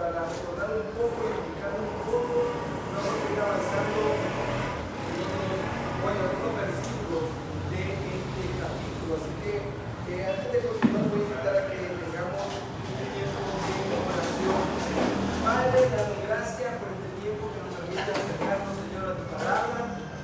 para recordar un poco y explicar un poco, vamos a ir avanzando en otros versículos de este capítulo. Así que antes de continuar voy a invitar a que tengamos un tiempo de oración. Padre, damos gracias por este tiempo que nos permite acercarnos, Señor, a tu palabra.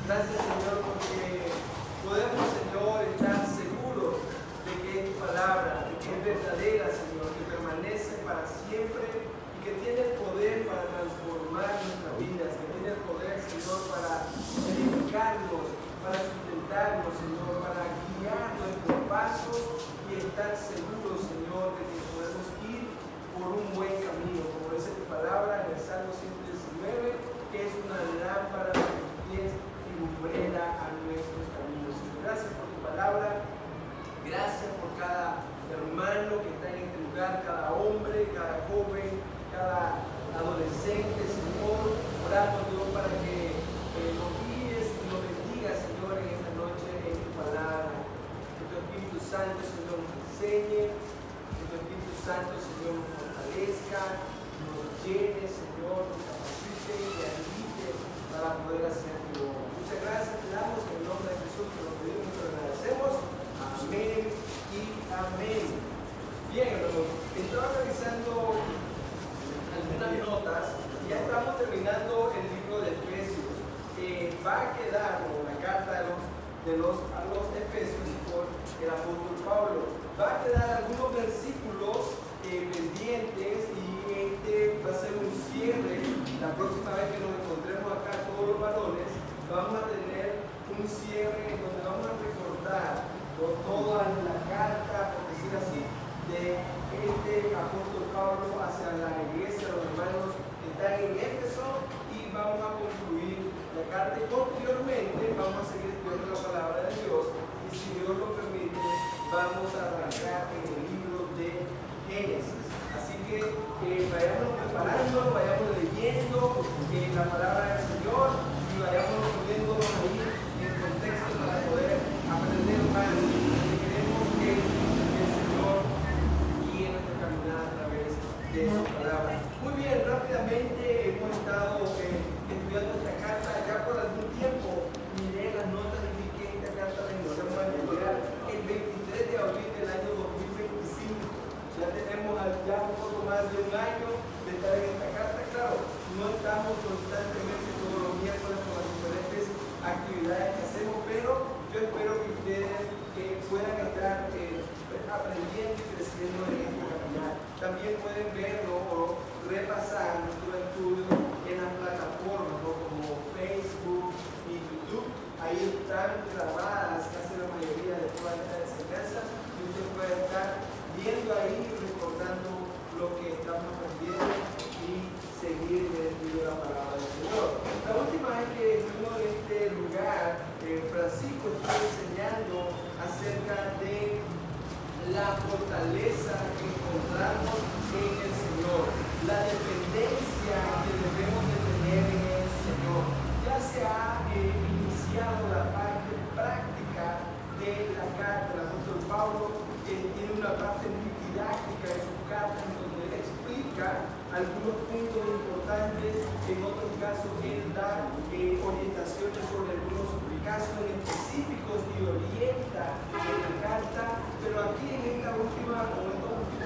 Gracias, Señor, porque podemos, Señor, estar seguros de que es tu palabra, de que es verdadera, Señor, que permanece para siempre y que tiene el poder para transformar nuestras vidas, que tiene el poder, Señor, para edificarnos, para sustentarnos, Señor, para guiar nuestros pasos y estar seguros, Señor, de que podemos ir por un buen camino, como dice tu palabra en el Salmo 119, que es una lámpara de tus pies y lumbrera a nuestros caminos. Señor, gracias por tu palabra, gracias por cada hermano que está en este lugar, cada hombre, cada joven, cada adolescente, Señor. Oramos, Dios, para que nos guíes y nos bendigas, Señor, en esta noche en tu palabra. Que tu Espíritu Santo, Señor, nos enseñe, que tu Espíritu Santo, Señor, nos fortalezca, nos llene, Señor, nos capacite y habilite para poder hacer tu obra. Muchas gracias, te damos en el nombre de Jesús, que lo pedimos y te lo agradecemos. Amén y amén. Bien, hermanos, estaba revisando algunas notas y ya estamos terminando el libro de Efesios. Va a quedar, como la carta a los Efesios por el apóstol Pablo, va a quedar algunos versículos pendientes y este va a ser un cierre. La próxima vez que nos encontremos acá todos los varones, vamos a tener un cierre donde vamos a recordar toda la carta, por decir así, de este apóstol Pablo hacia la iglesia, los hermanos que están en Éfeso, y vamos a concluir la carta y posteriormente vamos a seguir estudiando la palabra de Dios y, si Dios lo permite, vamos a arrancar en el libro de Génesis. Así que vayamos preparando, vayamos leyendo la palabra del Señor y vayamos poniéndonos ahí en contexto para poder aprender más. Queremos que el Señor guíe nuestra caminada a través de su palabra. Muy bien, rápidamente hemos estado estudiando esta carta ya por algún tiempo. Miré las notas y vi que esta carta la iniciamos a estudiar el 23 de abril del año 2025. Ya tenemos ya un poco más de un año de estar en esta carta. Claro, no estamos constantemente todos los miércoles con las diferentes actividades que hacemos, pero yo espero que ustedes puedan estar aprendiendo y creciendo en este caminar. También pueden verlo o repasar nuestros estudios en las plataformas, ¿no?, como Facebook y YouTube. Ahí están grabadas casi la mayoría de todas estas enseñanzas y usted puede estar viendo ahí, recordando lo que estamos aprendiendo y seguir en el estudio de la palabra del Señor. La última vez que estuvimos en este lugar, Francisco estuvo enseñando acerca de la fortaleza que encontramos en el Señor, la dependencia que debemos de tener en el Señor. Ya se ha iniciado la parte práctica de la carta. El apóstol Pablo tiene una parte muy didáctica en su carta en donde él explica algunos puntos importantes. En otros casos él da orientaciones sobre algunos casos específicos y orienta en la carta. Pero aquí en estos últimos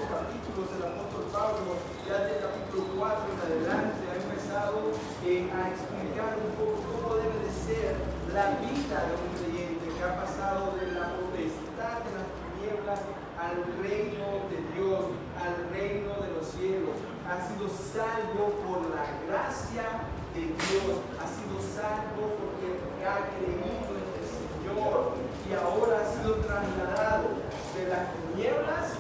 capítulos del apóstol Pablo, ya del capítulo 4 en adelante, ha empezado a explicar un poco cómo debe de ser la vida de un creyente que ha pasado de la potestad de las tinieblas al reino de Dios, al reino de los cielos. Ha sido salvo por la gracia de Dios, ha sido salvo porque ha creído en el Señor y ahora ha sido trasladado de las tinieblas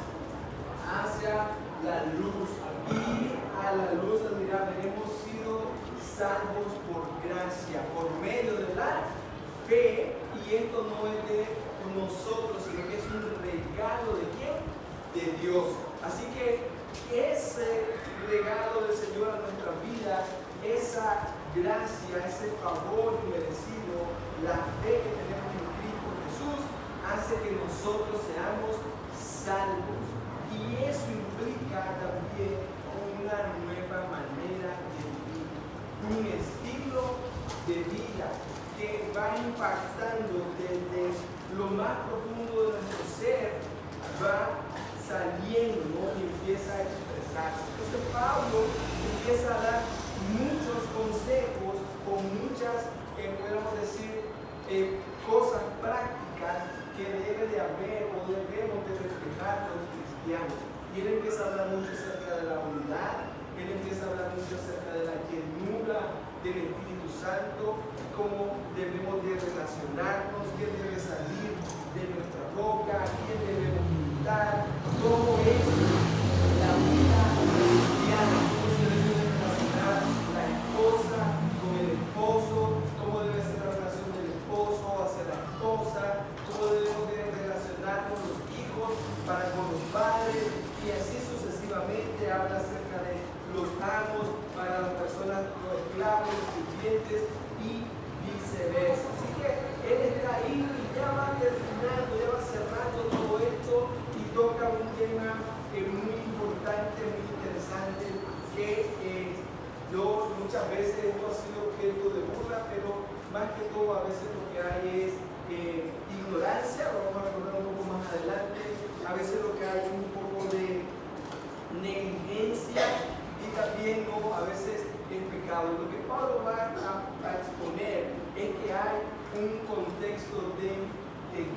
hacia la luz, y a la luz admirable hemos sido salvos por gracia, por medio de la fe, y esto no es de nosotros, sino que es un regalo ¿de quién? De Dios. Así que ese regalo del Señor a nuestras vidas, esa gracia, ese favor inmerecido, la fe que tenemos en Cristo Jesús, hace que nosotros seamos salvos. Y eso implica también una nueva impactando desde lo más profundo de nuestro ser, va saliendo, ¿no? Y empieza a expresarse. Entonces Pablo empieza a dar muchos consejos con muchas, podemos decir, cosas prácticas que debe de haber o debemos de reflejar los cristianos. Y él empieza a hablar mucho acerca de la unidad, él empieza a hablar mucho acerca de la llenura del Espíritu Santo, cómo debemos de relacionarnos, qué debe salir de nuestra boca, quién debemos imitar, cómo es la vida cristiana, cómo se debe de relacionar la esposa con el esposo, cómo debe ser la relación del esposo hacia la esposa, cómo debemos de relacionarnos los hijos para con los padres, y así sucesivamente. Habla acerca de los amos para las personas, los esclavos, los sirvientes y viceversa. Así que él está ahí y ya va terminando, ya va cerrando todo esto y toca un tema muy importante, muy interesante, que yo muchas veces hemos sido objeto de burla, pero más que todo a veces lo que hay es ignorancia. Lo vamos a recordar un poco más adelante. A veces lo que hay es un poco de negligencia y también a veces es pecado. Lo que Pablo va a exponer es que hay un contexto de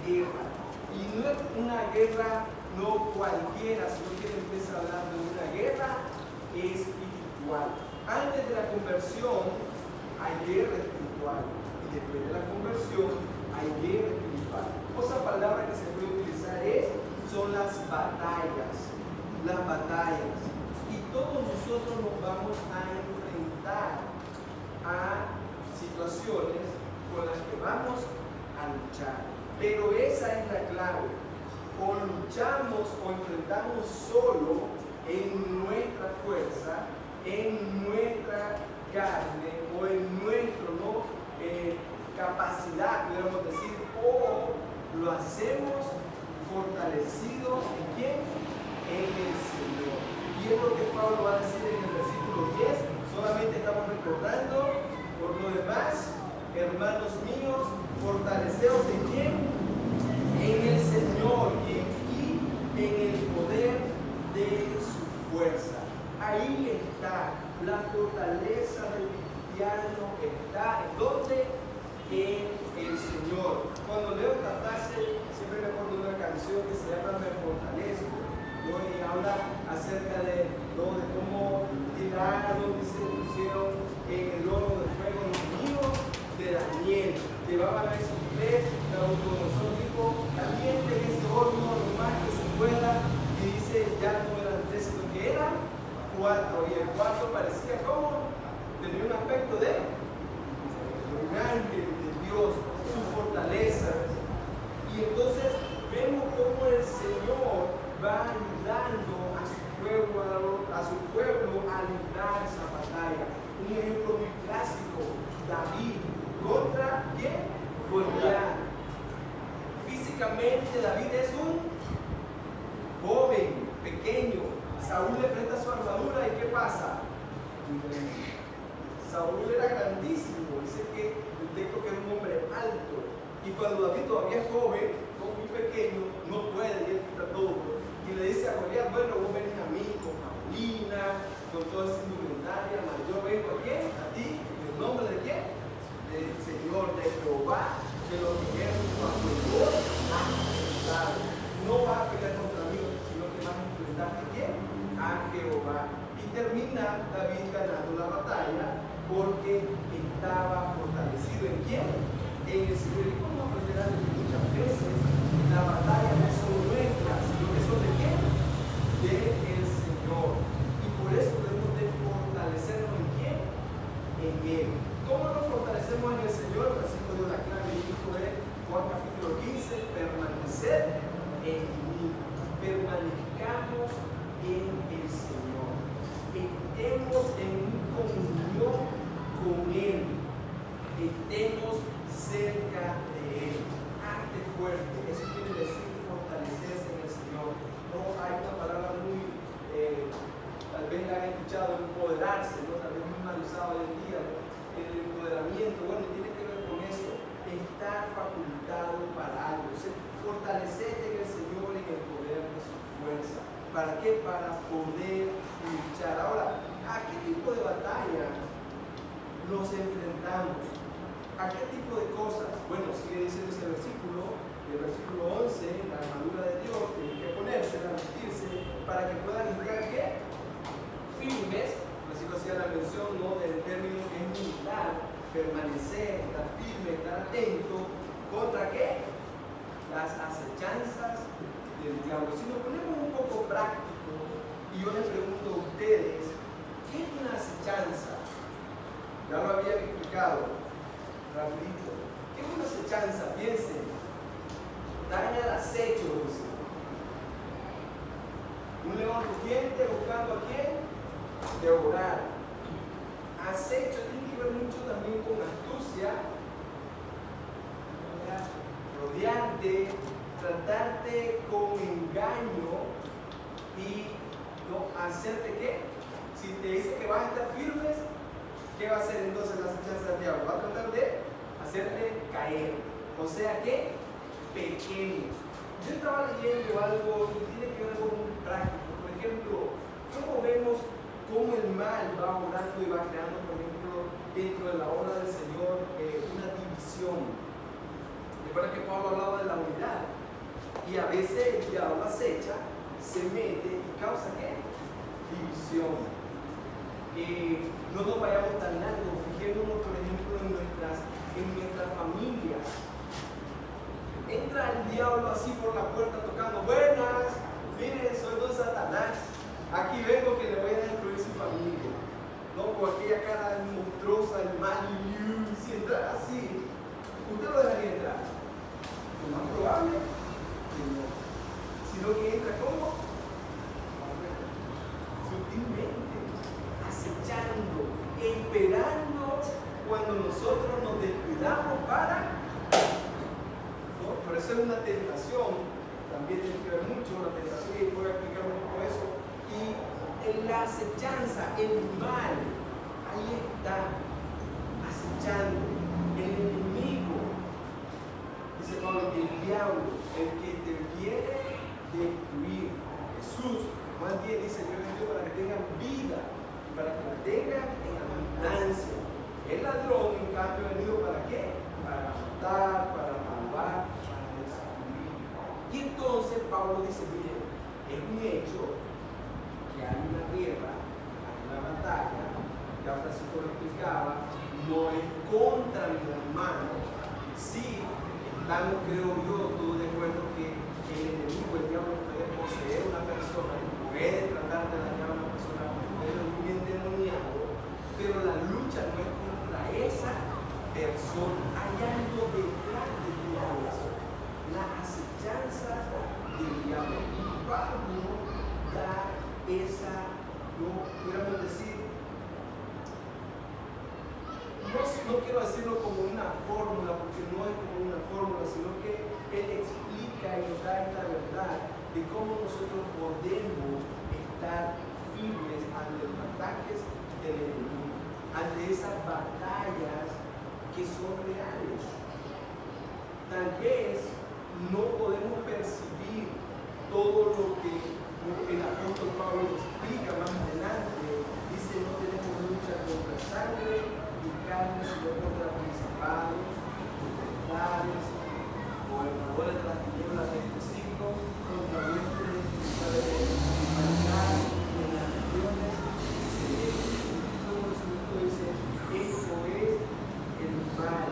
guerra, y no es una guerra no cualquiera, sino que él empieza a hablar de una guerra espiritual. Antes de la conversión hay guerra espiritual, y después de la conversión hay guerra espiritual. Otra palabra que se puede utilizar son las batallas. Las batallas. Y todos nosotros nos vamos a enfrentar a situaciones con las que vamos a luchar. Pero esa es la clave. O luchamos o enfrentamos solo en nuestra fuerza, en nuestra carne o en nuestra capacidad, podríamos decir, o lo hacemos fortalecidos en quién? En el Señor. Y es lo que Pablo va a decir en el versículo 10. Solamente estamos recordando, por lo demás, hermanos míos, fortaleceos en quién? En el Señor y en el poder de su fuerza. Ahí está la fortaleza del cristiano, está en donde en el Señor. Cuando leo esta frase, siempre me acuerdo de una canción que se llama Me Fortalezco, ¿no? Y habla acerca de cómo tiraron y se pusieron en el horno de fuego los niños de Daniel. Llevaban a esos tres, Nabucodonosor dijo, caliente en ese horno lo más que se pueda, y dice, ya no eran tres, sino que eran cuatro, y el cuarto parecía como, tenía un aspecto de un ángel de Dios, su fortaleza. Y entonces vemos cómo el Señor va ayudando a su pueblo a librar esa batalla. Un ejemplo muy clásico, David contra ¿quién? Goliat. Físicamente David es un joven, pequeño. Saúl le presta su armadura y ¿qué pasa? Saúl era grandísimo, dice que el texto que era un hombre alto, y cuando David todavía es joven, muy pequeño, no puede, y él quita todo, y le dice a Goliat, bueno, vos venís a mí con jabalina, con toda esa indumentaria, mas yo vengo a quién? A ti, en el nombre de quién? Del Señor, de Jehová, de los ejércitos, cuando vos has enfrentado. No vas a pelear contra mí, sino que vas a enfrentar a quién? A Jehová. Y termina David ganando la batalla porque estaba fortalecido en quién? En el Señor. Y como aprenderán muchas veces, la batalla no son nuestras, sino que son de quién? Del Señor. Y por eso debemos de fortalecernos en quién? En Él. ¿Cómo nos fortalecemos en el Señor? Francisco dio la clave y dijo en Juan capítulo 15, permanecer en mí. Permanezcamos en el Señor. Estemos en comunión con Él. Estemos cerca de Él. Hazte fuerte. Eso quiere decir fortalecerse en el Señor. No hay una palabra muy, tal vez la han escuchado, empoderarse, ¿no? Tal vez muy mal usada hoy en día, ¿no? El empoderamiento, bueno, tiene que ver con eso. estar facultado para algo. Fortalecerte en el Señor y en el poder de su fuerza. ¿Para qué? Para poder luchar. Ahora, ¿a qué tipo de batalla nos enfrentamos? ¿A qué tipo de cosas? Bueno, sigue diciendo ese versículo, el versículo 11, la armadura de Dios, tiene que ponérsela, vestirse, para que puedan estar, ¿qué? Firmes. Así lo hacía la mención, ¿no?, del término que es militar, permanecer, estar firme, estar atento. ¿Contra qué? Las acechanzas del diablo. Si nos ponemos un poco práctico, y yo les pregunto a ustedes, ¿qué es una acechanza? Ya lo había explicado, rapidito. ¿Qué es una acechanza? Piensen, están al acecho, dice. Un león rugiente buscando a quién? Devorar. Acecho tiene que ver mucho también con astucia, rodearte, tratarte con engaño y no hacerte qué. Si te dice que vas a estar firmes, ¿qué va a hacer entonces la acechanza del diablo? Va a tratar de hacerte caer. O sea que pequeños. Yo estaba leyendo algo que tiene que ver con un práctico. Por ejemplo, ¿cómo vemos cómo el mal va obrando y va creando, por ejemplo, dentro de la obra del Señor, una división? Recuerda que Pablo hablaba de la unidad, y a veces el diablo acecha, se mete y causa ¿qué? División. No nos vayamos tan largo, fijémonos por ejemplo en nuestras familias. Entra el diablo así por la puerta tocando: buenas, miren, soy don Satanás, aquí vengo que le voy a destruir su familia. No, con aquella cara monstruosa, el mal, y si entra así, ¿usted lo dejaría entrar? Lo más probable que no, sino que entra como sutilmente, acechando, esperando cuando nosotros nos descuidamos para, ¿no? Por eso es una tentación, también tiene que ver mucho la tentación, y voy a explicar un poco eso. Y en la acechanza, el mal, ahí está, acechando, el enemigo. Dice Pablo, el diablo, el que te quiere destruir. Jesús, Juan 10 dice: yo he venido para que tengan vida y para que la tengan en abundancia. El ladrón, en cambio, ha venido ¿para qué? Para matar, para robar, para destruir. Y entonces Pablo dice: miren, es un hecho que hay una guerra, hay una batalla. Ya Francisco lo explicaba, no es contra mi hermano. Sí, estamos, creo yo, todos de acuerdo que el enemigo, el diablo, puede poseer una persona, puede tratar de dañar a una persona, puede ser muy endemoniado, pero la lucha no es contra esa persona. Hay algo detrás de todo eso, la acechanza del diablo. Y Pablo da esa, no pudiéramos decir, no quiero decirlo como una fórmula, porque no es como una fórmula, sino que él explica y nos da esta verdad de cómo nosotros podemos estar firmes ante los ataques del enemigo, ante esas batallas que son reales. Tal vez no podemos percibir todo lo que el apóstol Pablo explica más adelante. Dice: no tenemos lucha contra sangre y carne, sino contra principados, potestades, gobernadores de las tinieblas de este siglo, contra huestes espirituales de maldad en las regiones celestes. Dice: esto es el mal,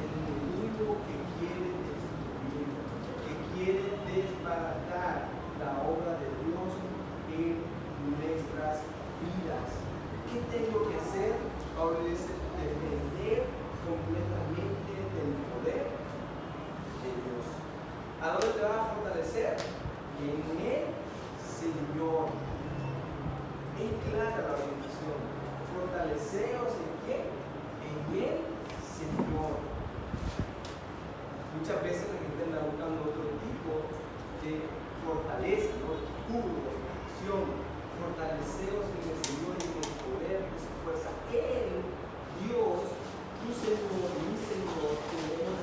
el enemigo que quiere destruir, que quiere desbaratar la obra de Dios en nuestras vidas. ¿Qué tengo que hacer? Pablo dice: depender completamente del poder de Dios. ¿A dónde te vas a fortalecer? En el Señor. Es clara la bendición. Fortaleceos en quién? En el Señor. Muchas veces la gente anda buscando otro tipo de fortaleza, ¿no? De escudo, de protección. Fortaleceos en el Señor y en el poder de su fuerza. Él, Dios, tu Señor, mi Señor, tenemos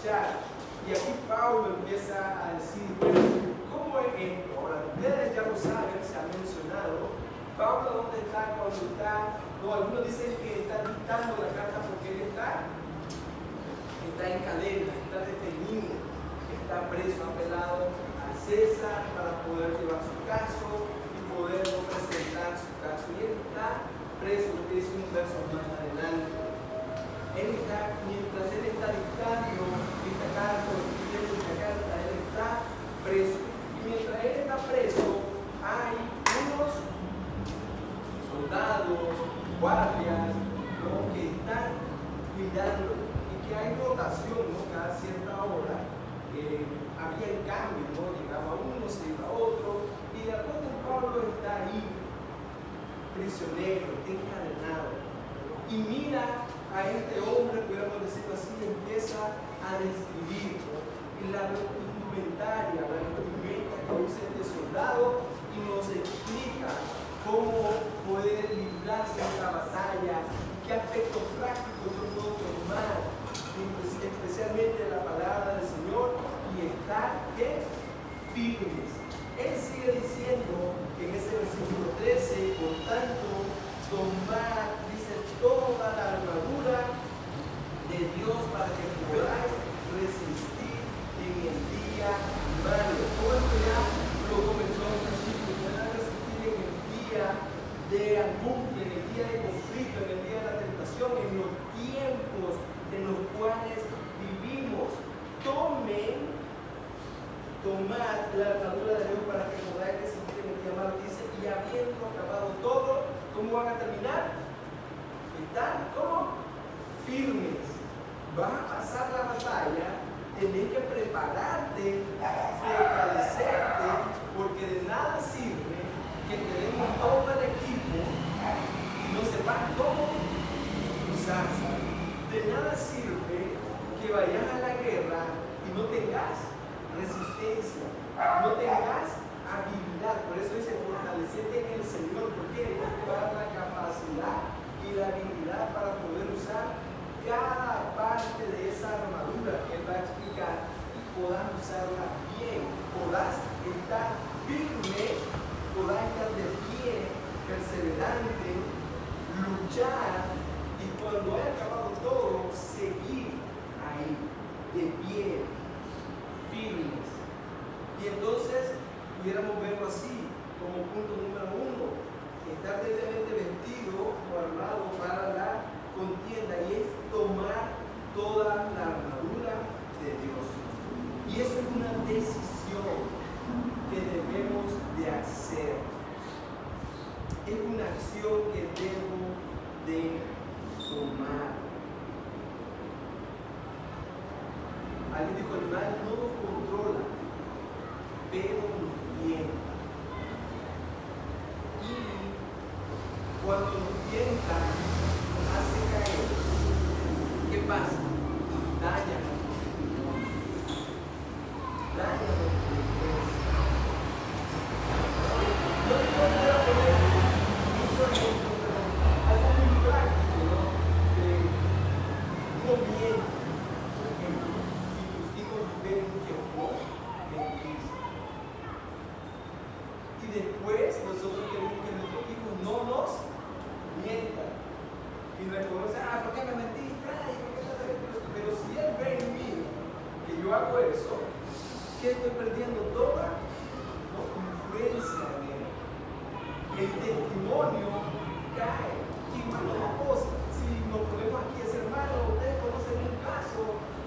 luchar. Y aquí Pablo empieza a decir, bueno, ¿cómo es esto? Ahora, ustedes ya lo saben, se ha mencionado. Pablo, ¿dónde está cuando está? No, algunos dicen que está dictando la carta porque él está en cadena, está detenido, está preso, apelado a César para poder llevar su caso y poder no presentar su caso. Y él está preso, lo que dice un verso más adelante. Mientras él está dictando esta carta, escribiendo esta carta, él está preso. Y mientras él está preso, hay unos soldados, guardias, ¿no?, que están cuidando y que hay rotación, ¿no?, cada cierta hora. Había el cambio, ¿no?, llegaba uno, se iba otro, y de acuerdo Pablo está ahí, prisionero, encadenado, y mira a este hombre, podríamos decirlo así, empieza a describir, ¿no?, la indumentaria, la vestimenta que usa este soldado, y nos explica cómo poder librarse de la batalla, qué aspectos prácticos yo puedo tomar, especialmente la palabra del Señor, y estar firmes. Él sigue diciendo en ese versículo 13, por tanto, tomad, dice, toda la armadura de Dios para que podáis resistir en el día malo. Todo esto ya lo comenzó a decir, que puedan resistir en el día de angustia, en el día de conflicto, en el día de la tentación, en los tiempos en los cuales vivimos. Tomad la armadura de Dios para que podáis resistir en el día malo. Dice, y habiendo acabado todo, ¿cómo van a terminar? Están como firmes. Vas a pasar la batalla, tenés que prepararte, fortalecerte, porque de nada sirve que tenemos todo el equipo y no sepas cómo usarse. De nada sirve que vayas a la guerra y no tengas resistencia, no tengas habilidad. Por eso dice, fortalecete en el Señor, porque Él te va a dar la capacidad y la habilidad para poder usar cada parte de esa armadura que Él va a explicar y puedas usarla bien, puedas estar firme, puedas estar de pie, perseverante, luchar, y cuando haya acabado todo, seguir ahí, de pie, firmes. Y entonces pudiéramos verlo así, como punto número 1, estar debidamente vestido o armado para la contienda, y es tomar toda la armadura de Dios. Y eso es una decisión que debemos de hacer. Es una acción que debo de tomar. Alguien dijo, el mal no nos controla, pero nos tienta. Y cuando nos tienta, nos hace caer. ¿Qué pasa? Daña nuestro testimonio. Daña nuestro defensa. Yo te voy a poner mucho ejemplo, pero algo muy práctico, ¿no? Uno viene, por ejemplo, si tus hijos ven que vos mentís. Y después nosotros queremos que nuestros hijos no nos mientan. Y nos reconocen, ¿por qué me mentiste? Pero si él ve en mí que yo hago eso, que estoy perdiendo toda influencia en él. El testimonio cae. Y cuando si nos ponemos aquí, es hermano, ustedes conocen un caso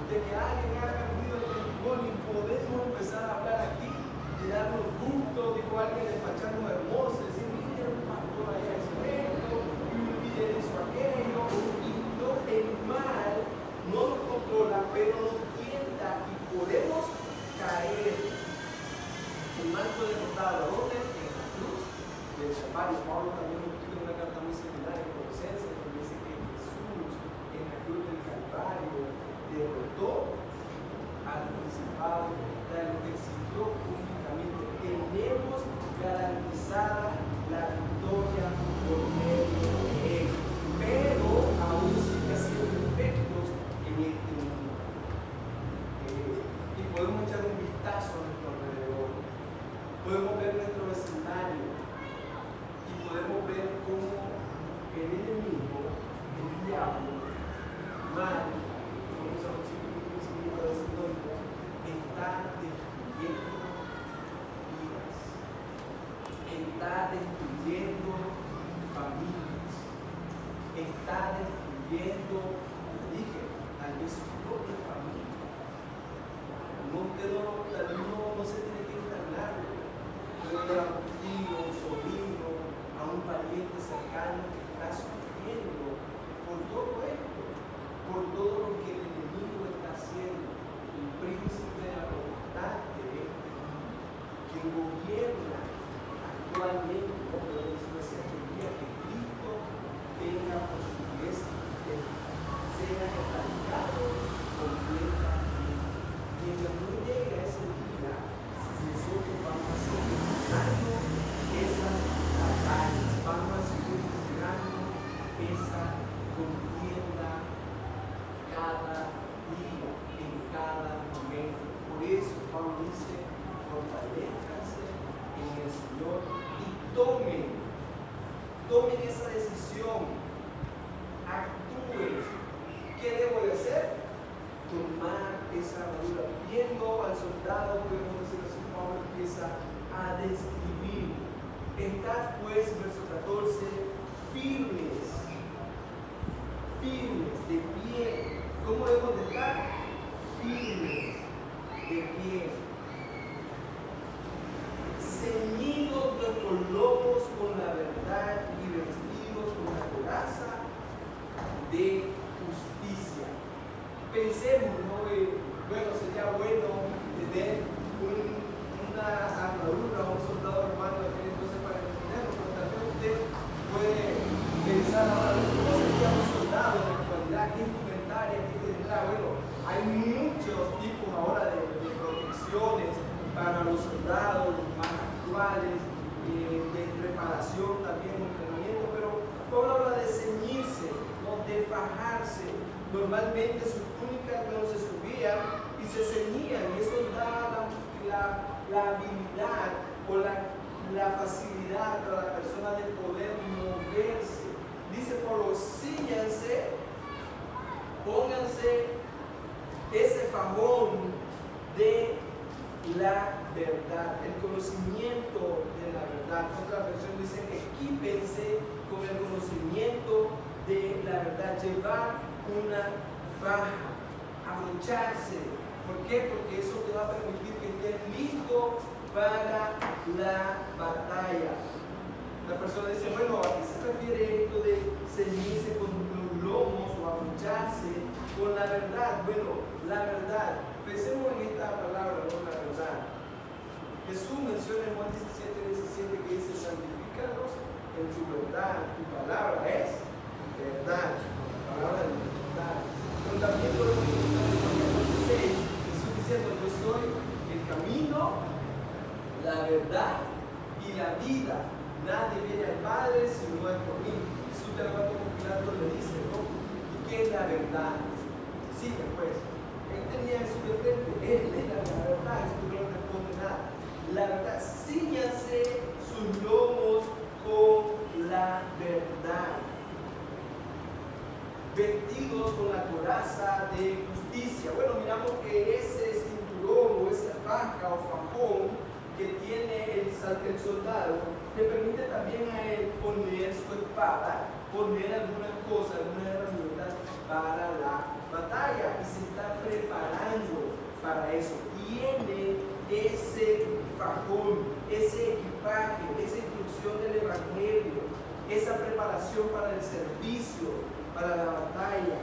de que alguien ha perdido el testimonio y podemos empezar a hablar aquí y darnos gusto, dijo alguien despacharnos hermoso, decir, mira, un pastor allá hizo esto, y un líder hizo aquello, y no, el mal no nos controla, pero nos tienta y podemos caer. El mal fue derrotado, ¿dónde? En la cruz del Calvario. Pablo también nos explica en una carta muy similar en Colosenses, donde dice que Jesús en la cruz del Calvario derrotó al principado, lo que exigió públicamente. Tenemos garantizada la victoria por medio de Él, pero aún sigue haciendo efectos en este mundo. sean erradicados completamente. Mientras no llegue a ese día, nosotros vamos a seguir librando esas batallas, vamos a seguir librando esa contienda cada día, en cada momento. Por eso Pablo dice, fortalezcanse en el Señor y tomen esa decisión, actúen. ¿Qué debo de hacer? Tomar esa armadura. Viendo al soldado, podemos decir así, Pablo empieza a describir. Estad pues, verso 14, firmes, de pie. ¿Cómo debemos de estar? Firmes, de pie. Ceñidos nuestros lomos con la verdad y vestidos con la coraza de justicia. Pensemos, ¿no? Bueno, sería bueno tener una armadura, un soldado romano de aquel entonces para entenderlo, pero también usted puede pensar ahora, ¿cómo sería un soldado en la actualidad? ¿Qué indumentaria? ¿Qué tendrá? Bueno, hay muchos tipos ahora de protecciones para los soldados más actuales, de preparación también, entrenamiento, pero Pablo habla de ceñirse, ¿no? De fajarse. Normalmente sus túnicas no se subían y se ceñían, y eso da la habilidad o la facilidad para la persona de poder moverse. Dice Pablo, cíñanse, pónganse ese fajón de la verdad, el conocimiento de la verdad. Otra versión dice, equípense con el conocimiento de la verdad, llevar una faja, abrocharse. ¿Por qué? Porque eso te va a permitir que estés listo para la batalla. La persona dice, bueno, ¿a qué se refiere esto de ceñirse con los lomos o abrocharse con la verdad? Bueno, la verdad, pensemos en esta palabra, ¿no? La verdad. Jesús menciona en Juan 17 que dice, santifícalos en tu verdad, tu palabra es verdad, palabra de verdad. Pero también podemos encontrar en Juan 16, Jesús diciendo, yo soy el camino, la verdad y la vida. Nadie viene al Padre si no es por mí. Jesús de acuerdo con Pilato le dice, ¿no? ¿Y qué es la verdad? Sí, pues. Él tenía eso de frente, él era la verdad, Jesús no responde nada. La verdad, cíñanse sus lomos con la verdad. Vestidos con la coraza de justicia. Bueno, miramos que ese cinturón o esa faja o fajón que tiene el soldado le permite también a él poner su espada, poner algunas cosas, algunas herramientas para la batalla, y se está preparando para eso. Tiene ese fajón, ese equipaje, esa instrucción del evangelio, esa preparación para el servicio, para la batalla,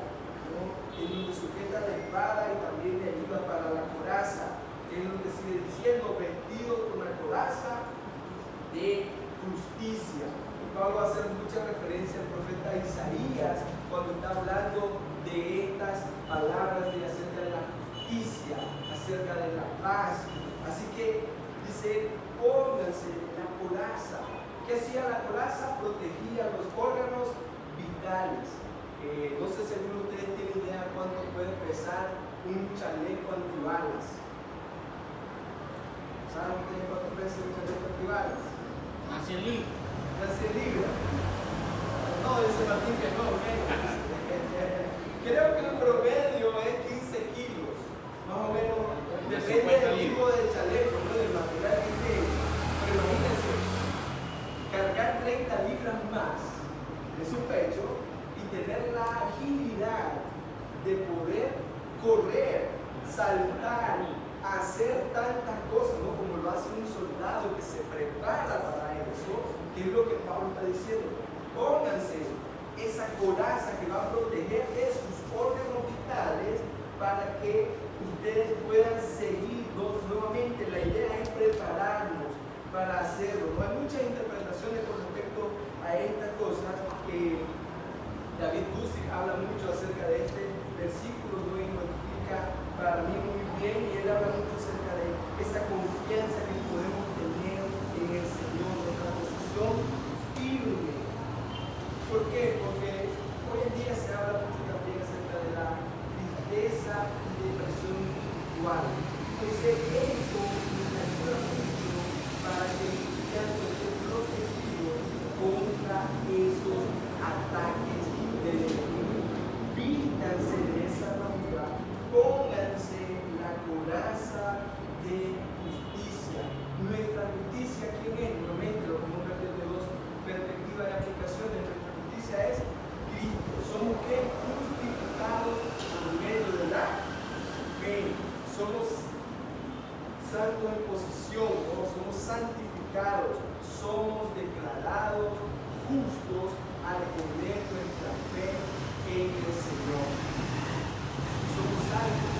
¿no? En donde sujeta la espada y también le ayuda para la coraza. Es lo que sigue diciendo, vestido con la coraza de justicia. Y Pablo hace mucha referencia al profeta Isaías cuando está hablando de estas palabras de acerca de la justicia, acerca de la paz. Así que dice, pónganse la coraza. ¿Qué hacía la coraza? Protegía los órganos vitales. No sé si alguno de ustedes tiene idea cuánto puede pesar un chaleco antibalas. ¿Saben ustedes cuánto pesa un chaleco antibalas? A 100 libras. A 100 libras. No, dice Martín que no, menos. Creo que el promedio es 15 kilos, más o menos. Depende del tipo de chaleco, ¿no? Del material que esté. Pero imagínense, cargar 30 libras más de su pecho y tener la agilidad de poder correr, saltar, hacer tantas cosas, ¿no? Como lo hace un soldado que se prepara para eso, que es lo que Pablo está diciendo. Pónganse esa coraza que va a proteger de sus órganos vitales para que ustedes puedan seguir nuevamente. La idea es prepararnos para hacerlo. No hay muchas interpretaciones con respecto a estas cosas. David Guzik habla mucho acerca de este para mí muy bien, y él habla mucho acerca de esa confianza que podemos tener en el Señor, nuestra posición firme. ¿Por qué? Porque hoy en día se habla mucho también acerca de la tristeza y depresión espiritual. Entonces, esto nos ayuda mucho para que el cristiano esté protegido contra esos ataques del enemigo. Vístanse de esa armadura, pónganse la coraza de justicia. Nuestra justicia, ¿quién es? Nuevamente lo podemos ver desde dos perspectivas de aplicación. Nuestra justicia es Cristo. Somos ¿qué? Justificados por medio de la fe. Somos santos en posición, ¿no? Somos santificados, somos declarados justos al poner nuestra fe en el Señor. Somos salvos,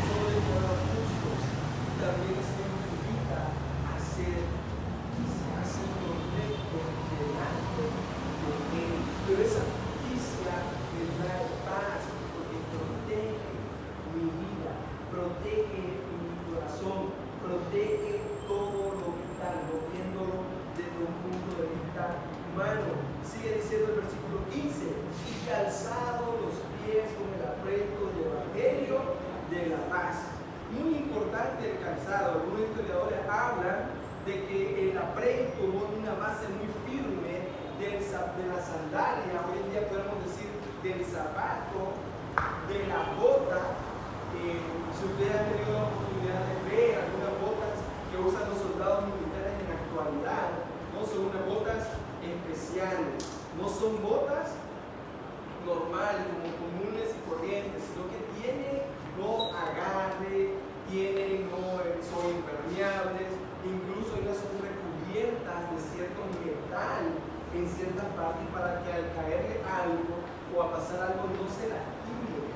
somos declarados justos. También el Señor nos invita a ser correctos delante de Él. Pero esa justicia me trae paz, porque protege mi vida, protege mi corazón, protege todo lo vital, no viéndolo desde un punto de vista humano. Sigue diciendo el versículo 15: y calzado los pies con el apresto del evangelio de la paz. Muy importante el calzado. Algunos historiadores hablan de que el apresto es una base muy firme de la sandalia. Hoy en día podemos decir del zapato, de la bota. Si ustedes han tenido la oportunidad de ver algunas botas que usan los soldados militares en la actualidad, no son unas botas especiales, no son botas normales como comunes y corrientes, sino que tienen agarre, son impermeables, incluso ellas son recubiertas de cierto metal en ciertas partes para que al caerle algo o a pasar algo no se lastime.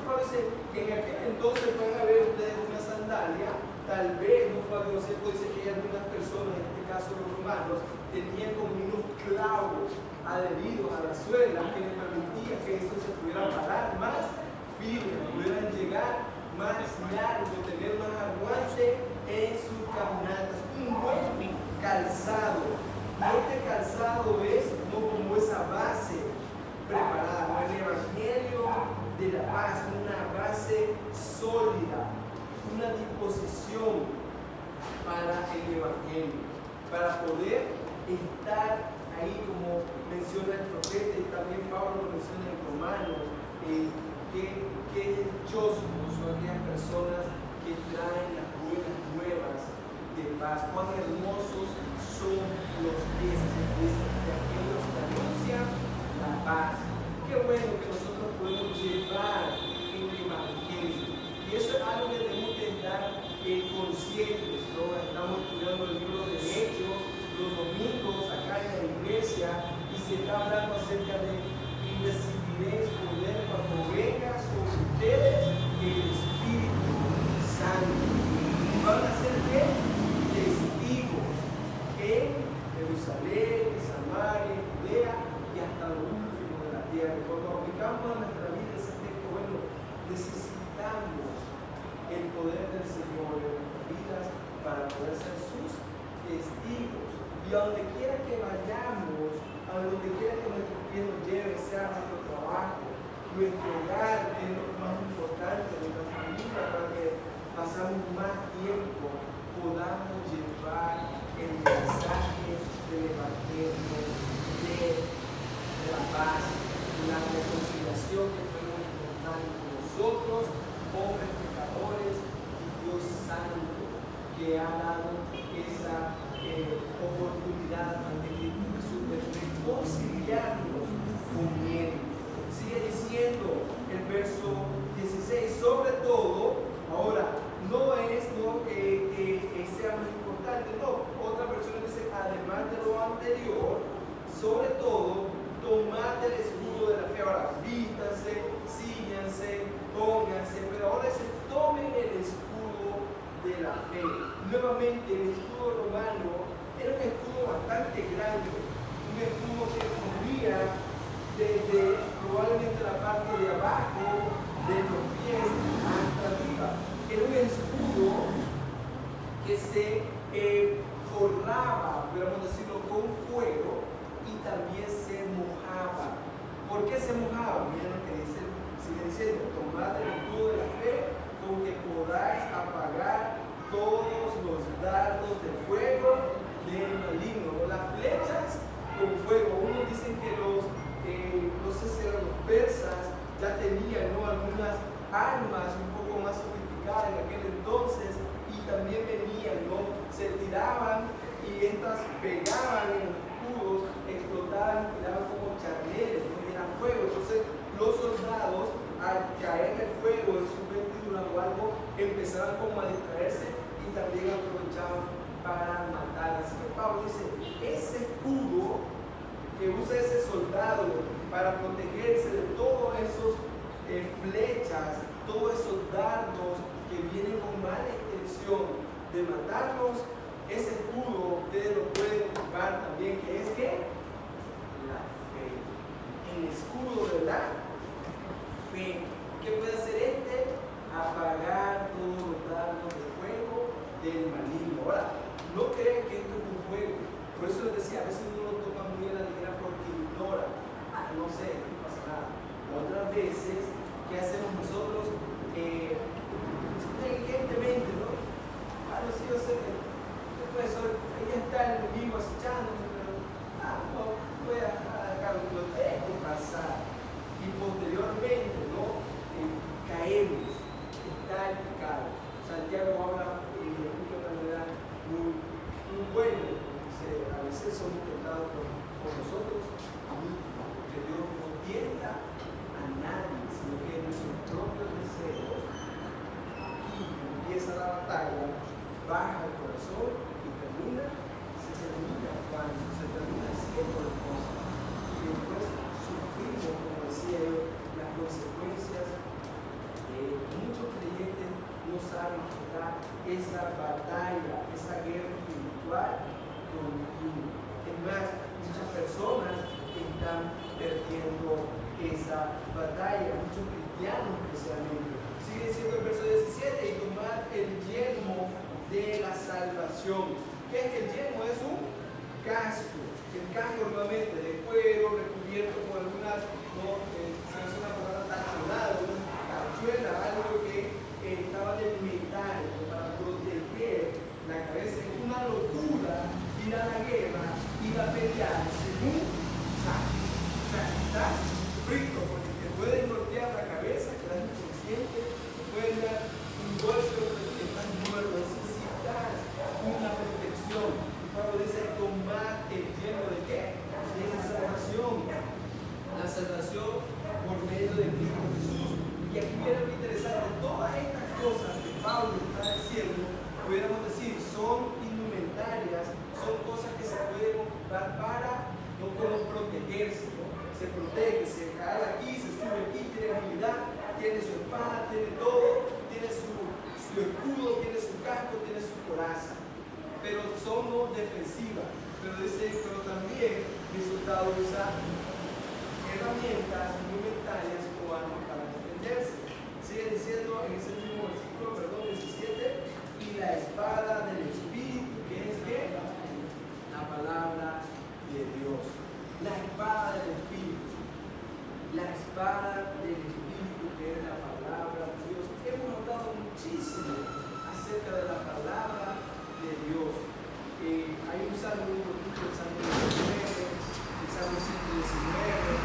Parece que en aquel entonces pueden haber ustedes una sandalia, tal vez no fue algo cierto, dice que algunas personas, en este caso los romanos, tenían como unos clavos adheridos a la suela que les permitía que eso se pudiera parar más firme, pudieran llegar más largo, tener más aguante en sus caminatas. Un buen calzado. Y este calzado es no como esa base preparada, el evangelio de la paz, una base sólida, una disposición para el evangelio, para poder estar ahí como menciona el profeta y también Pablo lo menciona en Romanos, que dichosos son aquellas personas que traen las buenas nuevas de paz. Cuán hermosos son los pies de aquellos que anuncian la paz. Qué bueno que nosotros podemos llevar el evangelio. Y eso es algo que tenemos que estar conscientes, ¿no? Estamos estudiando el libro de Hechos los domingos acá en la iglesia y se está hablando acerca de y recibiréis poder cuando venga sobre ustedes el Espíritu Santo. Van a ser ¿qué? Testigos en Jerusalén, en Samaria, en Judea y hasta lo último de la tierra. Cuando aplicamos a nuestra vida ese texto, bueno, necesitamos el poder del Señor en nuestras vidas para poder ser sus testigos. Y a donde quiera que vayamos, a donde quiera que nuestros pies nos lleven, sea nuestro trabajo, nuestro hogar, que es lo más importante, nuestra familia, para que pasamos más tiempo, podamos llevar el mensaje del Evangelio de la paz, la reconciliación que podemos encontrar con nosotros, hombres pecadores, y Dios Santo, que ha dado esa oportunidad ante Cristo Jesús de reconciliarnos con Él. Sigue diciendo el verso 16, sobre todo, ahora, no es que sea más importante, no. Otra versión dice, además de lo anterior, sobre todo, tomad el escudo de la fe. Ahora, vístanse, síñanse, pónganse, pero ahora dice, tomen el escudo de la fe. Nuevamente, el escudo romano era un escudo bastante grande, un escudo que cubría desde probablemente la parte de abajo de los pies hasta arriba. armas un poco más sofisticadas en aquel entonces y también venían, ¿no? Se tiraban y estas pegaban en los escudos, explotaban, tiraban como charneles, ¿no? Y era fuego. Entonces los soldados, al caerle fuego en su vestidura o algo, empezaban como a distraerse y también aprovechaban para matar. Así que Pablo dice, ese escudo que usa ese soldado para protegerse de todos esos flechas, todos esos dardos que vienen con mala intención de matarnos, ese escudo ustedes lo pueden ocupar también, que es ¿qué? La fe. El escudo de la fe. ¿Qué puede hacer este? Apagar todos los dardos de fuego del maligno. Ahora, no crean que esto es un juego. Por eso les decía, a veces uno lo toma muy a la ligera porque ignora. No sé, no pasa nada. Otras veces, ¿qué hacemos nosotros? Inteligentemente, ¿no? Bueno, sí, yo sé que después ahí está el enemigo acechándose, pero no, voy a dejar lo dejo pasar. Y posteriormente, ¿no? Caemos, está el pecado. Santiago habla de una manera muy buena. Dice, a veces somos tentados por nosotros mismos, porque Dios no tienta a nadie, sino que nuestros propios deseos. Aquí empieza la batalla, baja el corazón y se termina haciendo las cosas. Y después sufrimos, como decía yo, las consecuencias. Muchos creyentes no saben jugar esa batalla, esa guerra espiritual continua. Es más, muchas personas están perdiendo esa batalla, muchos cristianos especialmente. Sigue diciendo el verso 17, y tomad el yelmo de la salvación. ¿Qué es que el yelmo? Es un casco. El casco normalmente de cuero, recubierto por algunas, no, se hace una palabra tachonada, una tachuela, algo que estaba de metal para proteger la cabeza. Es una locura ir a la guerra, ir a pelear según saco. O sea, estás frito porque te pueden golpear la cabeza, quedas inconsciente, te pueden dar un golpe porque estás muerto. Necesitas una protección. Y Pablo dice, tomad el yelmo de qué? De la salvación. La salvación por medio de Cristo Jesús. Y aquí viene lo interesante, todas estas cosas que Pablo está diciendo, pudiéramos decir, son indumentarias, son cosas que se pueden ocupar para no como protegerse, ¿no? Se protege, se cae aquí, se sube aquí, tiene agilidad, tiene su espada, tiene todo, tiene su escudo, tiene su casco, tiene su coraza, pero son no defensivas. Pero dice, pero también mi soldado usa herramientas indumentarias o armas para defenderse. Sigue diciendo en ese mismo versículo, 17, y la espada del Espíritu, que es ¿qué? La palabra de Dios. La espada del Espíritu. La espada del Espíritu, que es la palabra de Dios. Hemos hablado muchísimo acerca de la palabra de Dios. Hay un salmo muy bonito, el Salmo 19, el Salmo 119,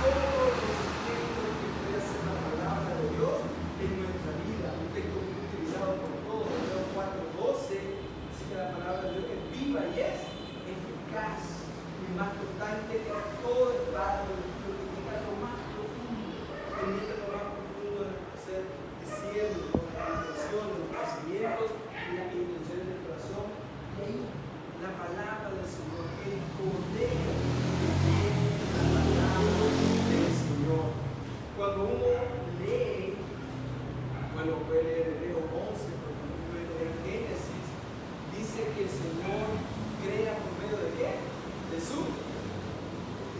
todos los efectos que puede hacer la palabra de Dios en nuestra vida. Un texto muy utilizado por todos, Hebreos 4:12, dice que la palabra de Dios es viva y es eficaz y más cortante que todo espada de Dios, que llega a lo más profundo, penetra lo más profundo de nuestro ser, diciendo con las intenciones, los pensamientos y las intenciones del corazón. Y ahí la palabra del Señor, el poder que tiene la palabra del Señor. Cuando uno lee, bueno, puede leer Hebreo 11, pero también puede leer Génesis, dice que el Señor crea por medio de qué? De su.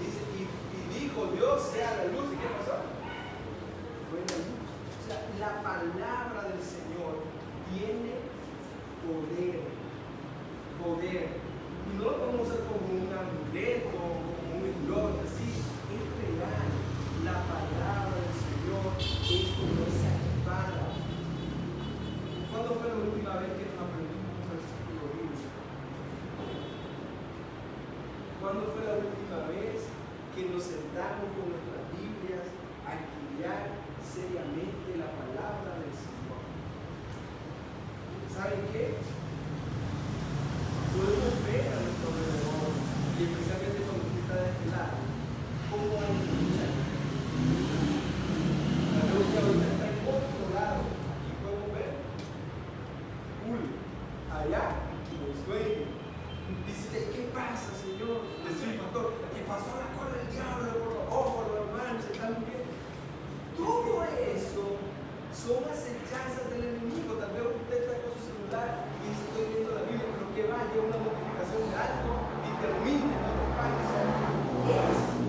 Dice, y dijo Dios sea la luz. ¿Y qué pasó? Fue la luz. O sea, la palabra del Señor tiene poder. Y no lo podemos usar como un amuleto, como un eslogan, así. Es real. La palabra del Señor es como esa espada. ¿Cuándo fue la última vez que nos aprendimos un versículo bíblico? ¿Cuándo fue la última vez que nos sentamos con nuestras Biblias a estudiar seriamente la palabra del Señor. ¿Saben qué? Podemos ver a nuestro alrededor, y especialmente cuando usted está de este lado, cómo hay lucha. La lucha ahorita está en otro lado. Aquí podemos ver allá, los sueños. Dice, ¿qué pasa, Señor? Decía el pastor, ¿qué pasó la cola del diablo por los ojos, los hermanos se están muriendo? Todo eso son acechanzas del enemigo. Tal vez usted está con su celular y dice, estoy viendo la Biblia, pero que vaya una notificación de algo y termine en otra página.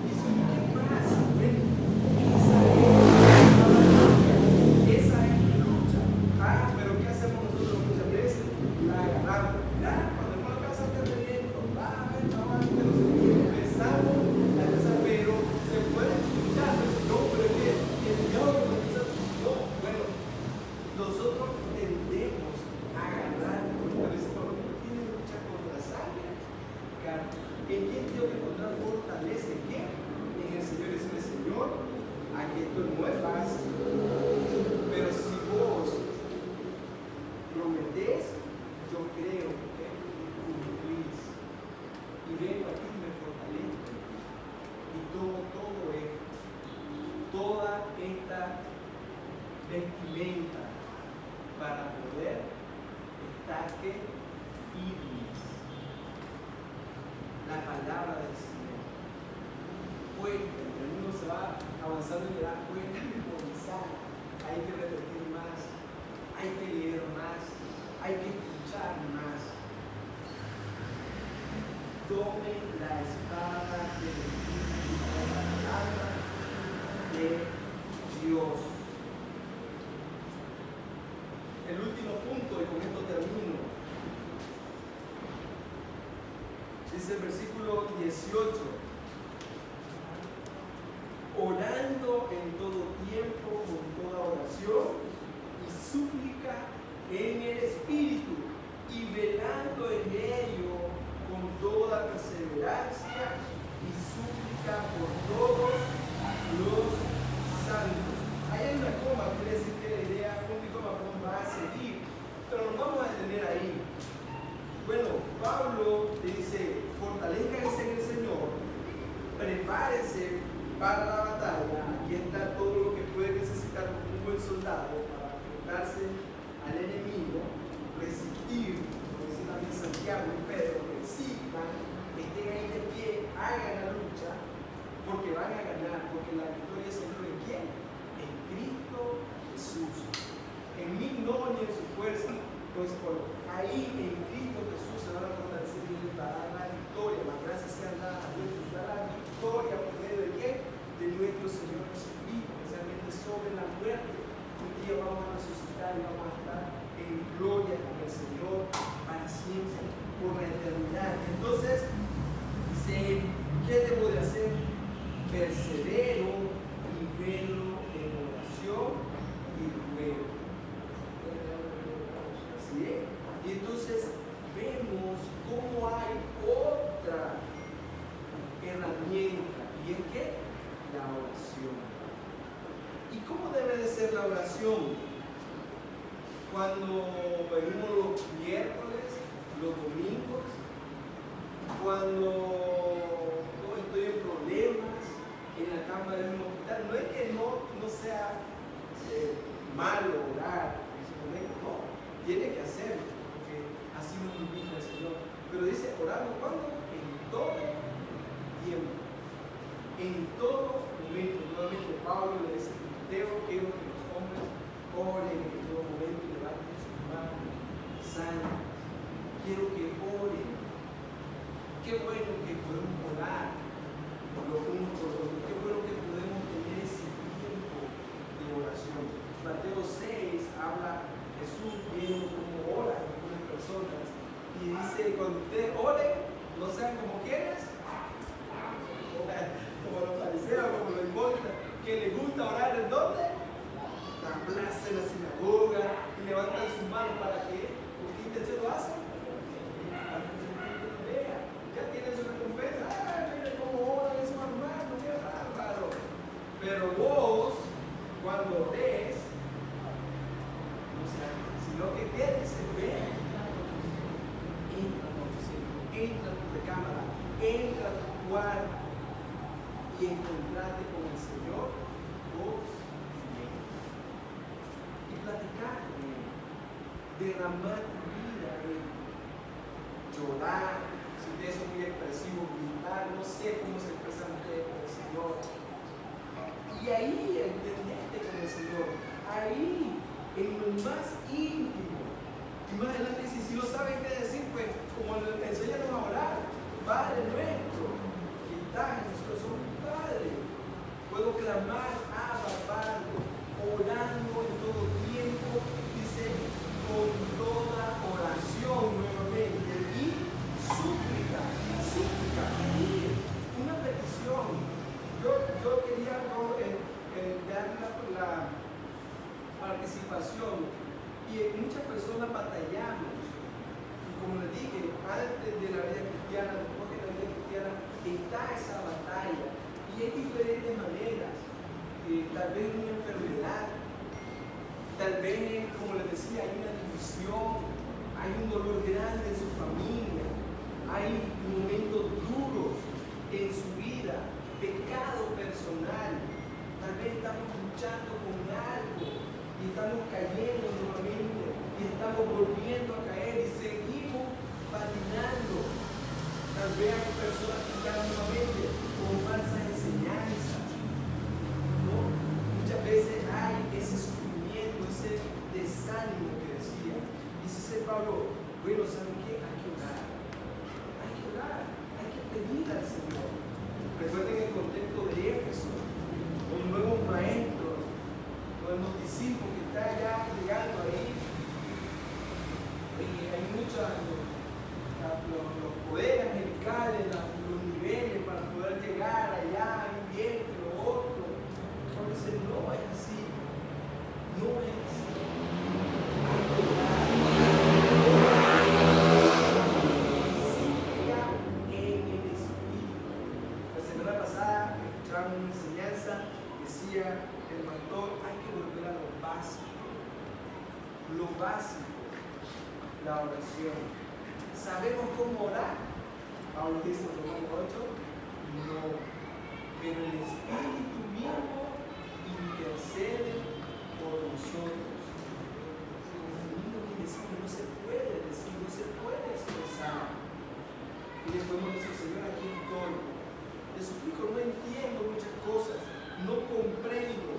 Dice, ¿qué pasa? Esa es la lucha. Pero ¿qué hacemos nosotros muchas veces? La agarramos. Cuando el hermano casa está leyendo, empezamos a empezar, pero se puede escuchar, no, pero es que el diablo no, bueno, nosotros tendemos a agarrar, a veces cuando uno tiene lucha contra la sangre, ¿en quién tengo que encontrar fortaleza? ¿En qué? En el Señor. Decirle, Señor, aquí esto no es fácil, pero si vos prometés, yo creo que cumplís. Y vengo aquí y me fortalezco. Y tomo todo esto, toda esta vestimenta para poder estar firmes. La palabra del Señor. Cuenta, uno se va avanzando y le da cuenta de memorizar. Hay que repetir más, hay que leer más, hay que escuchar más. Tomen la espada del Espíritu, la palabra de Dios. El último punto, y con esto termino, dice el versículo 18: orando en todo tiempo con toda oración y súplica en el Espíritu, y velando en ello con toda perseverancia y súplica por todos los santos. Ahí hay una coma, quiere decir que la idea va a seguir, pero nos vamos a detener ahí. Bueno, Pablo dice, fortalezcanse en el Señor, prepárense para la batalla. Aquí está todo lo que puede necesitar un buen soldado para enfrentarse al enemigo, resistir, como dice también Santiago y Pedro, resistan, estén ahí de pie, hagan la lucha, porque van a ganar, porque la victoria es en quién, en Cristo Jesús, en mí no ni en su fuerza. Pues ahí en Cristo Jesús se van a fortalecer y les dará la victoria. Las gracias sean dadas a Dios, nos dará la victoria por medio de quién, de nuestro Señor Jesucristo, especialmente sobre la muerte. Un día vamos a resucitar y vamos a estar en gloria con el Señor para siempre, por la eternidad. Entonces, dice, ¿qué debo de hacer? Persevero y velo en oración y ruego. ¿Sí? Y entonces vemos cómo hay otra herramienta, y es que la oración. ¿Y cómo debe de ser la oración? Cuando venimos los miércoles, los domingos, cuando estoy en problemas en la cama de un hospital, no es que no sea malo orar en ese momento, no, tiene que hacerlo, porque así nos invita el Señor. Pero dice, orando, ¿cuándo? En todo tiempo, en todo momento. Nuevamente Pablo le dice a Timoteo, quiero que los hombres oren en todo momento y levanten sus manos santas. Quiero que oren. Qué bueno que podemos orar los unos por los otros. Qué bueno que podemos tener ese tiempo de oración. Mateo 6 habla Jesús viendo cómo oran algunas personas y dice, cuando ustedes oren, no sean como quienes, como los fariseos, como los hipócritas, que les gusta orar en donde, la plaza, en la sinagoga, y levantan sus manos para que, ¿con qué intención lo hacen? Para que la gente lo vea. Ya tienen su recompensa. Miren cómo oran esos hermanos, qué bárbaro. Pero vos, cuando oréis, sino que ¿qué dice? Ven, entra a tu oficina, entra a tu recámara, entra a tu cuarto y encontrarte con el Señor, vos y Él. Y platicar con Él, derramar tu vida a Él, llorar, si ustedes son muy expresivos, gritar, no sé cómo se expresan ustedes con el Señor. Y ahí entenderte con el Señor, ahí en lo más íntimo. Y más adelante dice, si no saben qué decir, pues como le enseñan a orar, Padre nuestro, que estás en nosotros, somos tu Padre. Puedo clamar, Abba, Padre, orando en todo tiempo, dice, con toda oración nuevamente, y súplica, pedir, una petición. Yo quería dar la participación, y muchas personas batallamos, y como les dije, antes de la vida cristiana, después de la vida cristiana, está esa batalla, y hay diferentes maneras, tal vez una enfermedad, tal vez, como les decía, hay una división, hay un dolor grande en su familia, hay momentos duros en su vida, pecado personal, tal vez estamos luchando con algo y estamos cayendo nuevamente y estamos volviendo a caer y seguimos patinando. Tal vez hay personas que están nuevamente con falsas enseñanzas, ¿no? Muchas veces hay ese sufrimiento, ese desánimo que decía. Y dice Pablo, bueno, ¿saben qué? Hay que orar, hay que pedir al Señor. Recuerden el contexto de Éfeso, los nuevos maestros, los discípulos que están ya llegando ahí, y hay muchos los poderes angelicales, los niveles para poder llegar allá, y esto y lo otro. Pablo dice, no es así, no es así. Una enseñanza, decía el pastor, hay que volver a lo básico, la oración. ¿Sabemos cómo orar? Pablo dice en Romanos 8, no, pero el Espíritu mismo intercede por nosotros. No se puede decir, no se puede expresar. Y le podemos decir, Señor, aquí estoy. Te suplico, no entiendo muchas cosas, no comprendo,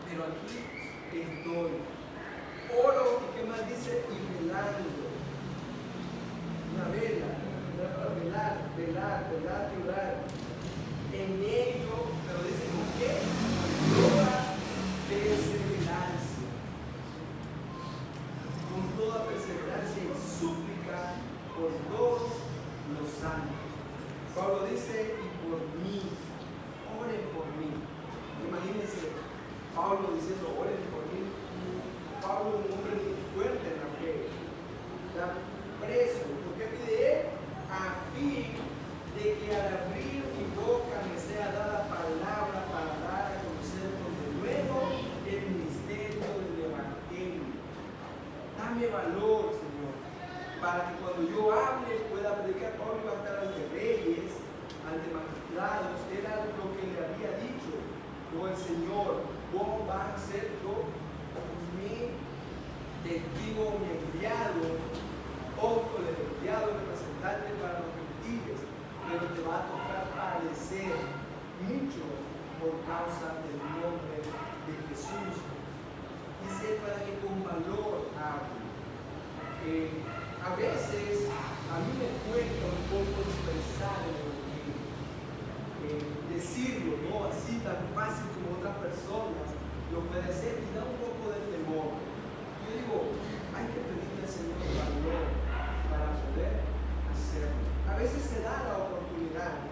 pero aquí estoy. Oro, y qué más dice, y velando. Una vela, para velar y orar. En ello, pero dice, ¿con qué? Toda perseverancia. Con toda perseverancia y súplica por todos los santos. Pablo dice, y por mí, oren por mí. Imagínense, Pablo diciendo, oren por mí. Pablo, un hombre muy fuerte en la fe, está preso. ¿Por qué pide él? A fin de que al abrir mi boca me sea dada palabra para dar a conocer por de nuevo el misterio del Evangelio. Dame valor, Señor, para que cuando yo hable pueda predicar. Pablo iba a estar ante reyes, ante magistrados, era lo que le había dicho, oh el Señor, vos vas a ser mi testigo, mi enviado, apóstol, enviado, representante para los gentiles, pero te va a tocar padecer mucho por causa del nombre de Jesús. Dice para que con valor hable. A veces a mí me cuesta un poco expresar el Evangelio, decirlo, ¿no? Así tan fácil como otras personas lo puede hacer y da un poco de temor. Yo digo, hay que pedirle al Señor valor para poder hacerlo. A veces se da la oportunidad,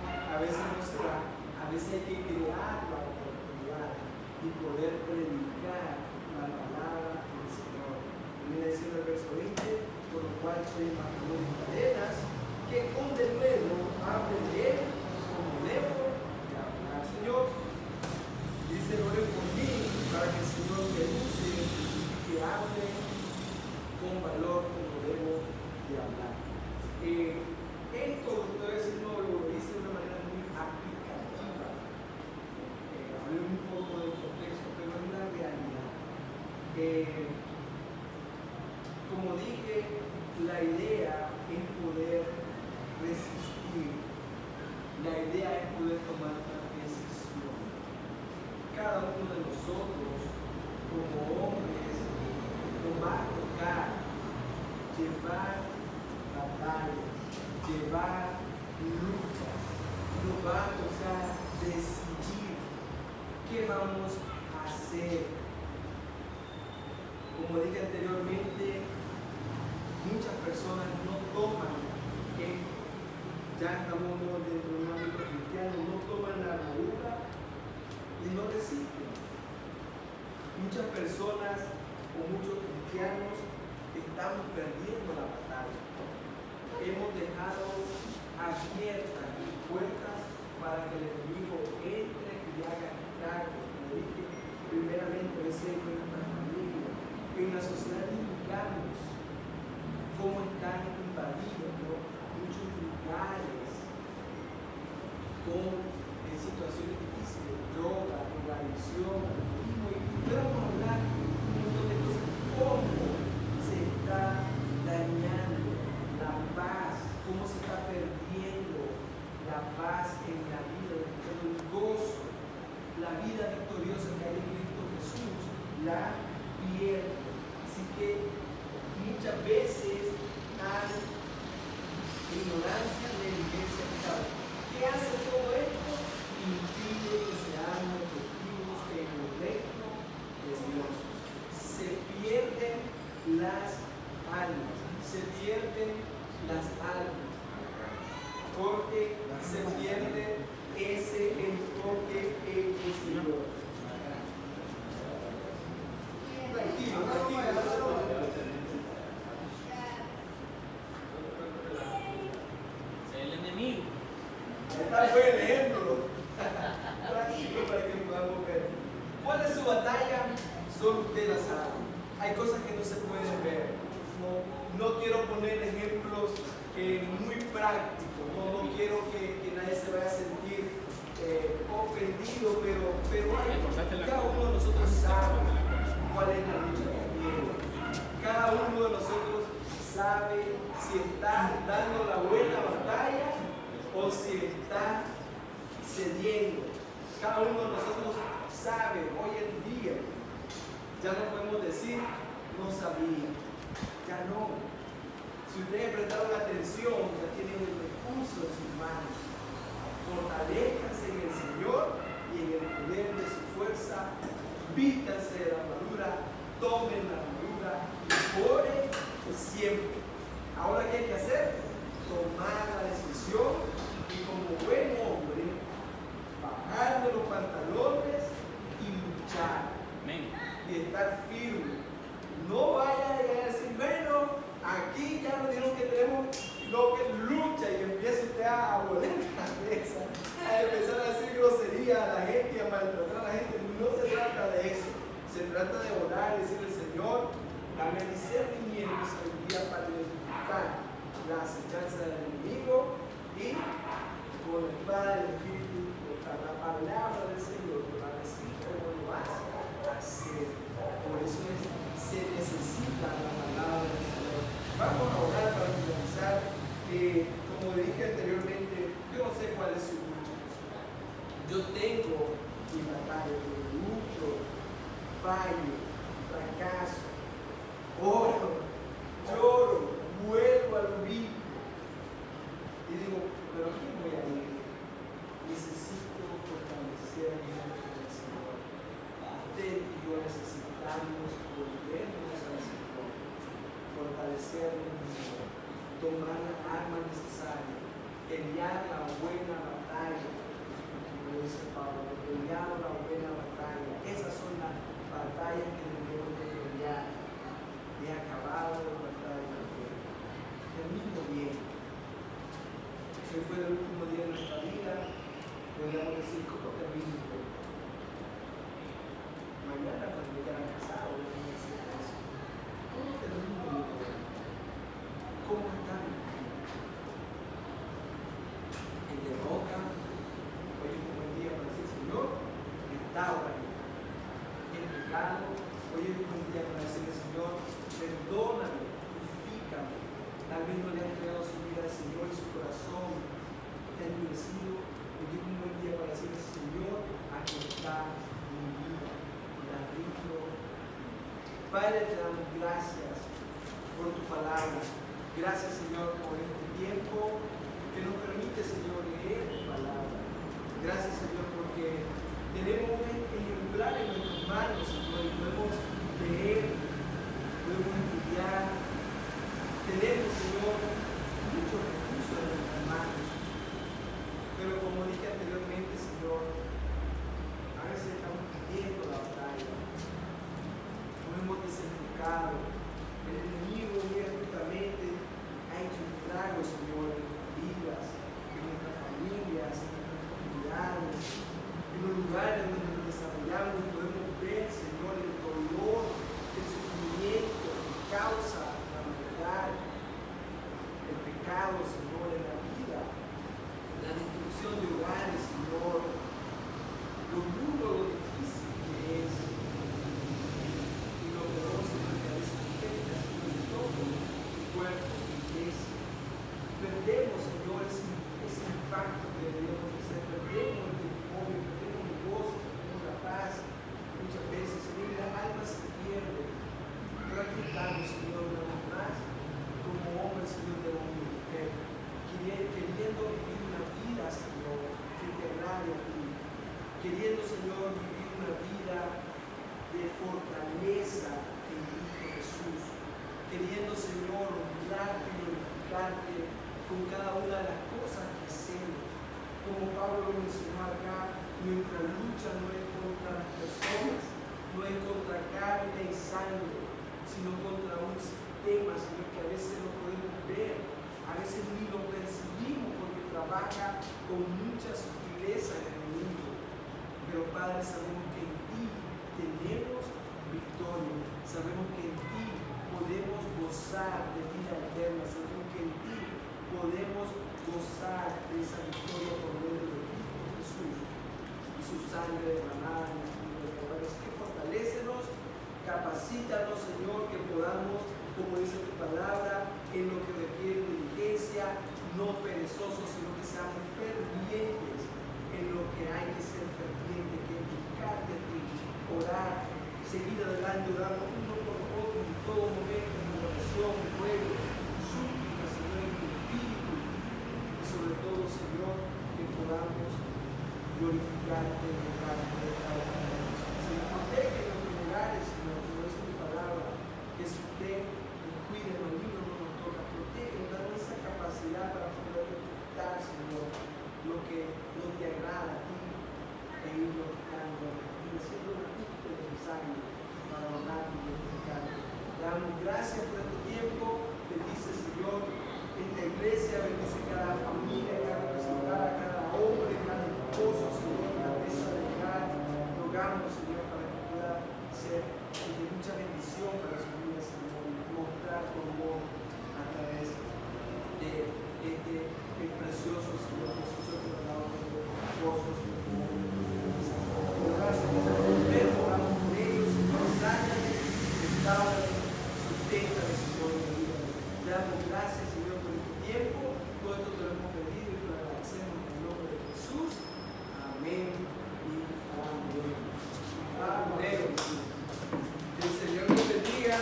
a veces no se da, a veces hay que crear la oportunidad y poder predicar la palabra del Señor. Termina diciendo el verso 20, por lo cual soy embajador de cadenas, que con de nuevo hable de él como debo de hablar. Señor, dice, ore por mí, para que el Señor me use y que hable con valor como debo de hablar. Esto ustedes no lo dice de una manera muy aplicativa. Hablé un poco del contexto, pero es una realidad. Como dije, la idea es poder resistir. La idea es poder tomar una decisión. Cada uno de nosotros, como hombres, nos va a tocar llevar batallas, llevar luchas, nos va a tocar decidir qué vamos a hacer. Como dije anteriormente, muchas personas no toman esto. Ya estamos dentro de un ámbito cristiano, no toman la armadura y no resisten. Muchas personas o muchos cristianos estamos perdiendo la batalla. Hemos dejado abiertas puertas para que el enemigo entre y haga estragos. Como dije, primeramente es en nuestra familia, en la sociedad indicamos cómo están invadidos muchos lugares con situaciones difíciles, droga, drogadicción, alcoholismo, y podemos hablar un montón de cosas. ¿Cómo se está dañando la paz? ¿Cómo se está perdiendo la paz en la vida de todo el gozo? La vida victoriosa que hay en Cristo Jesús la pierde. Así que muchas veces hay ignorancia, negligencia, pecado. ¿Qué hace todo esto? Impide que seamos efectivos en el reino de Dios. Se pierden las almas, se pierden las almas, porque se pierde ese enfoque en el Señor. Tranquilo, tranquilo. El enemigo. Está buen ejemplo. Tranquilo para que podamos ver. ¿Cuál es su batalla? Solo usted la sabe. Hay cosas que no se pueden ver. No quiero poner ejemplos muy prácticos. No quiero que nadie se vaya a sentir ofendido, pero cada uno de nosotros sabe cuál es la lucha que tiene. Cada uno de nosotros sabe si está dando la buena batalla o si está cediendo. Cada uno de nosotros sabe hoy en día. Ya no podemos decir no sabía. Ya no. Si ustedes prestaron atención, ya tienen el recurso en sus manos. Fortalezcanse en el Señor y en el poder de su fuerza. Vístanse de la armadura, tomen la armadura y oren siempre. Ahora, ¿qué hay que hacer? Tomar la decisión y como buen hombre, bajarme los pantalones y luchar. Amén. Y estar firme. No vaya a llegar a decir, bueno, aquí ya nos dijeron que tenemos lo que lucha y empieza usted a volver la cabeza, a empezar a decir grosería a la gente y a maltratar a la gente. No se trata de eso. Se trata de orar y decirle, Señor, dame discernimiento y sabiduría para identificar la acechanza del enemigo y con la espada del Espíritu, contra la palabra del Señor, para decir cómo lo vas a hacer. Por eso se necesita la palabra del Señor. Vamos a orar para finalizar. Como dije anteriormente, yo no sé cuál es su lucha. Yo tengo mi batalla, yo lucho, fallo, fracaso, oro, lloro, vuelvo al vivo. Y digo, pero ¿a quién voy a ir? Necesito fortalecerme en el Señor. Usted y yo necesitamos volvernos al Señor, fortalecernos en el Señor, tomar la arma necesaria, pelear la buena batalla, como dice Pablo, pelear la buena batalla. Esas son las batallas que debemos de pelear. He acabado la batalla de la fe. Termino bien. Si hoy fuera el último día de nuestra vida, podríamos decir, ¿cómo termino bien? Mañana cuando llegar a casa, voy a decir eso. ¿Cómo termino bien? fallado. Hoy es un día para decirle, Señor, perdóname, purifícame. Tal vez no le ha entregado su vida al Señor y su corazón está endurecido. Hoy es un buen día para decirle, Señor, aquí está mi vida. La rindo. Padre, te damos gracias por tu palabra. Gracias, Señor, por este tiempo que nos permite, Señor, leer tu palabra. Gracias, Señor, porque tenemos un ejemplar en nuestras manos, Señor, y podemos leer, podemos estudiar. Tenemos, Señor, muchos recursos en nuestras manos. Pero como dije anteriormente, Señor, a veces estamos perdiendo la batalla. Nos hemos desenfocado. El enemigo justamente ha hecho estragos, Señor, en nuestras vidas, en nuestras familias, en nuestras comunidades, en los lugares donde nos desarrollamos y podemos ver, Señor, el dolor, el sufrimiento que causa la maldad, el pecado, Señor, en la vida, la destrucción de hogares, Señor, lo duro, lo difícil que es, y lo peor, Señor, que a veces afecta, Señor, todo el cuerpo, es. Perdemos, Señor, ese impacto que debemos hacer, perdemos el testimonio, perdemos el gozo, perdemos la paz, muchas veces, Señor, y la alma se pierde. Pero aquí estamos, Señor, una vez más, como hombres, Señor, de hombre y mujer, queriendo vivir una vida, Señor, que te agrade a ti, queriendo, Señor, vivir una vida de fortaleza en Cristo Jesús, queriendo, Señor, honrarte y glorificarte con cada una de las cosas que hacemos. Como Pablo lo mencionó acá, nuestra lucha no es contra las personas, no es contra carne y sangre, sino contra un sistema, Señor, que a veces no podemos ver, a veces ni lo percibimos porque trabaja con mucha sutileza en el mundo. Pero Padre, sabemos que en ti tenemos victoria, sabemos que en ti podemos gozar de vida eterna, sabemos que en ti podemos gozar de esa victoria por medio de Cristo Jesús y su sangre derramada en la cruz del Calvario. Así que fortalécenos, capacítanos, Señor, que podamos, como dice tu palabra, en lo que requiere diligencia, no perezosos, sino que seamos fervientes en lo que hay que ser ferviente, que es buscarte a ti, orar, seguir adelante, orando uno por otro en todo momento, en oración, en ruego, súplica, Señor, en tu espíritu, y sobre todo, Señor, que podamos glorificarte en el campo de cada uno de nosotros. Señor, protege en nuestros hogares, Señor, como dice tu palabra, que si usted nos cuida, los libros no nos toca, protege, danos esa capacidad para poder detectar, Señor, lo que no te agrada a ti e irlo quitando, y haciendo el ajuste necesario para honrar y glorificarte. Te damos gracias por este tiempo, bendice, Señor, esta iglesia, bendice cada familia, cada representada, cada hombre, cada esposo, Señor, cabeza de hogar. Rogamos, Señor, para que pueda ser de mucha bendición para su vida, Señor, y mostrar tu amor a través de este precioso Señor Jesús, que nos ha dado gozos y gracias, Señor, oramos por ellos, Señor, sácame, restaurame, susténtame, Señor, en la vida. Te damos gracias, Señor, por este tiempo, todo esto te lo hemos pedido y te lo agradecemos en el nombre de Jesús. Amén y amén. Amén. Que el Señor nos bendiga.